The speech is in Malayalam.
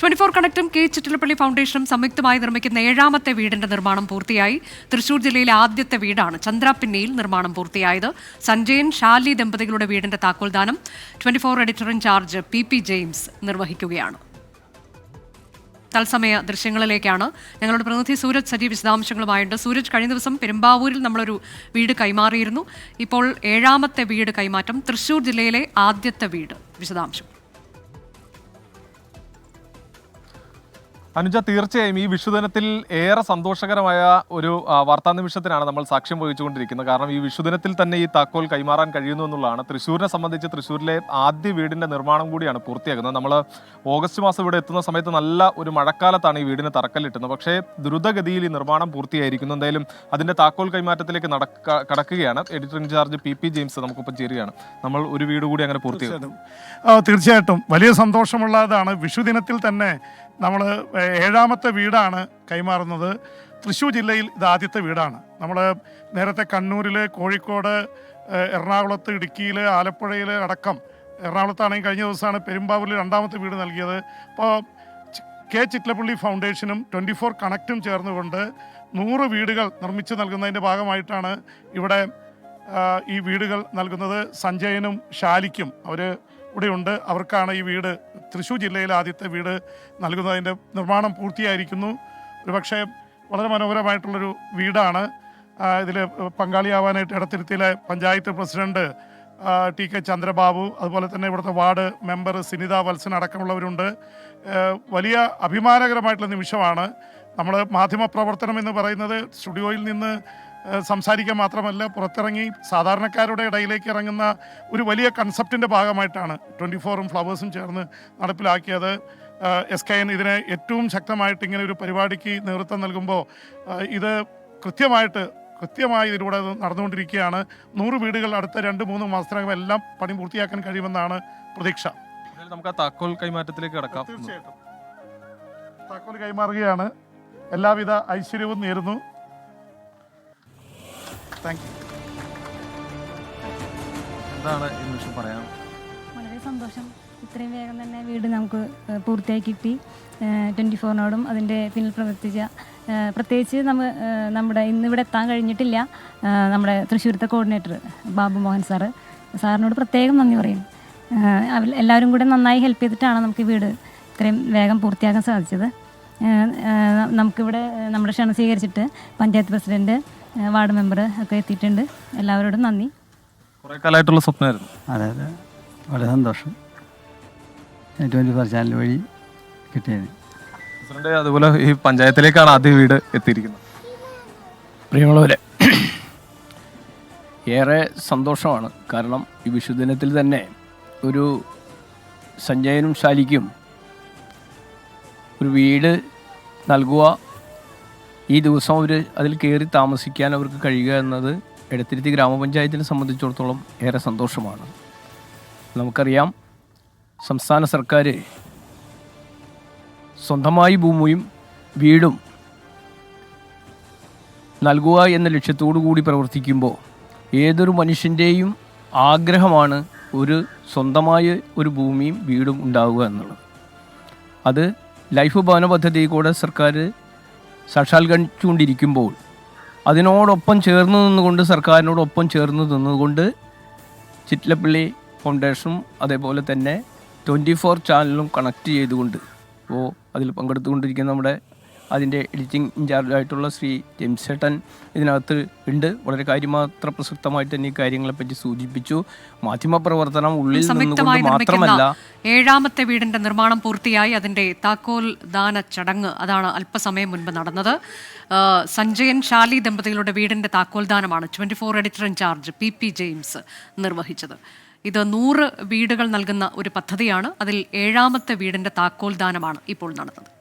24 കണക്റ്റും കെ ചിറ്റിലപ്പള്ളി ഫൗണ്ടേഷനും സംയുക്തമായി നിർമ്മിക്കുന്ന 7ാമത്തെ വീടിന്റെ നിർമ്മാണം പൂർത്തിയായി. തൃശൂർ ജില്ലയിലെ ആദ്യത്തെ വീടാണ് ചന്ദ്രാപിന്നിയിൽ നിർമ്മാണം പൂർത്തിയായത്. സഞ്ജയൻ ഷാലി ദമ്പതികളുടെ വീടിന്റെ താക്കോൽദാനം 24 എഡിറ്റർ ഇൻചാർജ് പി ജെയിംസ് നിർവഹിക്കുകയാണ്. തത്സമയ ദൃശ്യങ്ങളിലേക്കാണ് ഞങ്ങളുടെ പ്രതിനിധി സൂരജ് സജീവ് വിശദാംശങ്ങളുമായുണ്ട്. സൂരജ്, കഴിഞ്ഞ ദിവസം പെരുമ്പാവൂരിൽ നമ്മളൊരു വീട് കൈമാറിയിരുന്നു. ഇപ്പോൾ 7ാമത്തെ വീട് കൈമാറ്റം, തൃശൂർ ജില്ലയിലെ ആദ്യത്തെ വീട്, വിശദാംശം. അനുജ, തീർച്ചയായും ഈ വിഷുദിനത്തിൽ ഏറെ സന്തോഷകരമായ ഒരു വാർത്താനിമിഷത്തിനാണ് നമ്മൾ സാക്ഷ്യം വഹിച്ചുകൊണ്ടിരിക്കുന്നത്. കാരണം ഈ വിഷുദിനത്തിൽ തന്നെ ഈ താക്കോൽ കൈമാറാൻ കഴിയുന്നു എന്നുള്ളതാണ്. തൃശ്ശൂരിനെ സംബന്ധിച്ച് തൃശ്ശൂരിലെ ആദ്യ വീടിന്റെ നിർമ്മാണം കൂടിയാണ് പൂർത്തിയാക്കുന്നത്. നമ്മൾ ഓഗസ്റ്റ് മാസം ഇവിടെ എത്തുന്ന സമയത്ത് നല്ല ഒരു മഴക്കാലത്താണ് ഈ വീടിന് തറക്കല്ലിട്ടുന്നത്. പക്ഷേ ദ്രുതഗതിയിൽ ഈ നിർമ്മാണം പൂർത്തിയായിരിക്കുന്നു. എന്തായാലും അതിന്റെ താക്കോൽ കൈമാറ്റത്തിലേക്ക് കടക്കുകയാണ്. എഡിറ്റർ ഇൻചാർജ് പി ജെയിംസ് നമുക്കൊപ്പം ചേരുകയാണ്. നമ്മൾ ഒരു വീട് കൂടി അങ്ങനെ പൂർത്തിയാക്കും. തീർച്ചയായിട്ടും വലിയ സന്തോഷമുള്ളതാണ്. വിഷുദിനത്തിൽ തന്നെ നമ്മൾ 7ാമത്തെ വീടാണ് കൈമാറുന്നത്. തൃശ്ശൂർ ജില്ലയിൽ ഇത് ആദ്യത്തെ വീടാണ്. നമ്മൾ നേരത്തെ കണ്ണൂരിൽ, കോഴിക്കോട്, എറണാകുളത്ത്, ഇടുക്കിയിൽ, ആലപ്പുഴയിൽ അടക്കം, എറണാകുളത്താണെങ്കിൽ കഴിഞ്ഞ ദിവസമാണ് പെരുമ്പാവൂരിൽ 2ാമത്തെ വീട് നൽകിയത്. അപ്പോൾ കെ ചിറ്റിലപ്പള്ളി ഫൗണ്ടേഷനും 24 കണക്റ്റും ചേർന്നുകൊണ്ട് 100 വീടുകൾ നിർമ്മിച്ച് നൽകുന്നതിൻ്റെ ഭാഗമായിട്ടാണ് ഇവിടെ ഈ വീടുകൾ നൽകുന്നത്. സഞ്ജയനും ഷാലിക്കും അവർ ഇവിടെയുണ്ട്. അവർക്കാണ് ഈ വീട്, തൃശ്ശൂർ ജില്ലയിലെ ആദ്യത്തെ വീട് നൽകുന്നതിൻ്റെ നിർമ്മാണം പൂർത്തിയായിരിക്കുന്നു. ഒരുപക്ഷെ വളരെ മനോഹരമായിട്ടുള്ളൊരു വീടാണ്. ഇതിൽ പങ്കാളിയാവാനായിട്ട് എടത്തിരുത്തിയിലെ panchayat president T K Chandrababu, അതുപോലെ തന്നെ ഇവിടുത്തെ വാർഡ് മെമ്പർ സിനിത വത്സൻ അടക്കമുള്ളവരുണ്ട്. വലിയ അഭിമാനകരമായിട്ടുള്ള നിമിഷമാണ്. നമ്മൾ മാധ്യമപ്രവർത്തനം എന്ന് പറയുന്നത് സ്റ്റുഡിയോയിൽ നിന്ന് സംസാരിക്കാൻ മാത്രമല്ല, പുറത്തിറങ്ങി സാധാരണക്കാരുടെ ഇടയിലേക്ക് ഇറങ്ങുന്ന ഒരു വലിയ കൺസെപ്റ്റിൻ്റെ ഭാഗമായിട്ടാണ് 24ഉം ഫ്ലവേഴ്സും ചേർന്ന് നടപ്പിലാക്കിയത്. SKN ഇതിനെ ഏറ്റവും ശക്തമായിട്ട് ഇങ്ങനെ ഒരു പരിപാടിക്ക് നേതൃത്വം നൽകുമ്പോൾ ഇത് കൃത്യമായി ഇതിലൂടെ നടന്നുകൊണ്ടിരിക്കുകയാണ്. 100 വീടുകൾ അടുത്ത 2-3 മാസത്തിനകം എല്ലാം പണി പൂർത്തിയാക്കാൻ കഴിയുമെന്നാണ് പ്രതീക്ഷ. നമുക്ക് ആ താക്കോൽ കൈമാറ്റത്തിലേക്ക് കടക്കാം. തീർച്ചയായിട്ടും താക്കോൽ കൈമാറുകയാണ്. എല്ലാവിധ ഐശ്വര്യവും നേരുന്നു. എന്താണ് ഈ നിമിഷം പറയാം? വളരെ സന്തോഷം. ഇത്രയും വേഗം തന്നെ വീട് നമുക്ക് പൂർത്തിയായി കിട്ടി. 24നോടും അതിൻ്റെ പിന്നിൽ പ്രവർത്തിച്ച, പ്രത്യേകിച്ച് നമ്മുടെ ഇന്നിവിടെ എത്താൻ കഴിഞ്ഞിട്ടില്ല നമ്മുടെ തൃശ്ശൂരത്തെ കോർഡിനേറ്റർ ബാബു മോഹൻ സാറിനോട് പ്രത്യേകം നന്ദി പറയും. എല്ലാവരും കൂടെ നന്നായി ഹെൽപ്പ് ചെയ്തിട്ടാണ് നമുക്ക് വീട് ഇത്രയും വേഗം പൂർത്തിയാക്കാൻ സാധിച്ചത്. നമുക്കിവിടെ നമ്മുടെ ക്ഷണം സ്വീകരിച്ചിട്ട് പഞ്ചായത്ത് പ്രസിഡന്റ്, വാർഡ് മെമ്പർ ഒക്കെ എത്തിയിട്ടുണ്ട്. എല്ലാവരോടും നന്ദി. കുറേ കാലമായിട്ടുള്ള സ്വപ്നമായിരുന്നു. അതെ, വളരെ സന്തോഷം. 24 ചാനൽ വഴി കിട്ടിയത്. പ്രസിഡന്റ്, അതുപോലെ ഈ പഞ്ചായത്തിലേക്കാണ് ആദ്യ വീട് എത്തിയിരിക്കുന്നത്. പ്രിയമുള്ളവരെ, ഏറെ സന്തോഷമാണ്. കാരണം ഈ വിഷുദിനത്തിൽ തന്നെ ഒരു സഞ്ജയനും ഷാലിക്കും ഒരു വീട് നൽകുക, ഈ ദിവസം അവർ അതിൽ കയറി താമസിക്കാൻ അവർക്ക് കഴിയുക എന്നത് എടത്തിരുത്തി ഗ്രാമപഞ്ചായത്തിനെ സംബന്ധിച്ചിടത്തോളം ഏറെ സന്തോഷമാണ്. നമുക്കറിയാം, സംസ്ഥാന സർക്കാർ സ്വന്തമായി ഭൂമിയും വീടും നൽകുക എന്ന ലക്ഷ്യത്തോടു കൂടി പ്രവർത്തിക്കുമ്പോൾ ഏതൊരു മനുഷ്യൻ്റെയും ആഗ്രഹമാണ് ഒരു സ്വന്തമായ ഒരു ഭൂമിയും വീടും ഉണ്ടാവുക എന്നുള്ളത്. അത് ലൈഫ് ഭവന പദ്ധതി കൂടെ സർക്കാർ സാക്ഷാത്കരിച്ചുകൊണ്ടിരിക്കുമ്പോൾ അതിനോടൊപ്പം ചേർന്ന് നിന്നുകൊണ്ട്, സർക്കാരിനോടൊപ്പം ചേർന്ന് നിന്നുകൊണ്ട് ചിറ്റിലപ്പള്ളി ഫൗണ്ടേഷനും അതേപോലെ തന്നെ 24 ചാനലും കണക്ട് ചെയ്തുകൊണ്ട് അതിൽ പങ്കെടുത്തുകൊണ്ടിരിക്കുന്ന നമ്മുടെ അതിൻ്റെ എഡിറ്റിംഗ് ഇൻചാർജായിട്ടുള്ള ശ്രീ ജെയിംസ് ചേട്ടൻ ഇതിനകത്ത് ഉണ്ട്. വളരെ കാര്യമാത്ര പ്രസക്തമായിട്ട് തന്നെ ഈ കാര്യങ്ങളെപ്പറ്റി സൂചിപ്പിച്ചു. മാധ്യമപ്രവർത്തനം ഉള്ളിൽ നിന്നുകൊണ്ട് മാത്രമല്ല, 7ാമത്തെ വീടിന്റെ നിർമ്മാണം പൂർത്തിയായി. അതിന്റെ താക്കോൽ ദാന ചടങ്ങ് അതാണ് അല്പസമയം മുൻപ് നടന്നത്. സഞ്ജയൻ ഷാലി ദമ്പതികളുടെ വീടിന്റെ താക്കോൽ ദാനമാണ് 24 എഡിറ്റർ ഇൻചാർജ് പി ജെയിംസ് നിർവഹിച്ചത്. ഇത് 100 വീടുകൾ നൽകുന്ന ഒരു പദ്ധതിയാണ്. അതിൽ 7ാമത്തെ വീടിന്റെ താക്കോൽ ദാനമാണ് ഇപ്പോൾ നടന്നത്.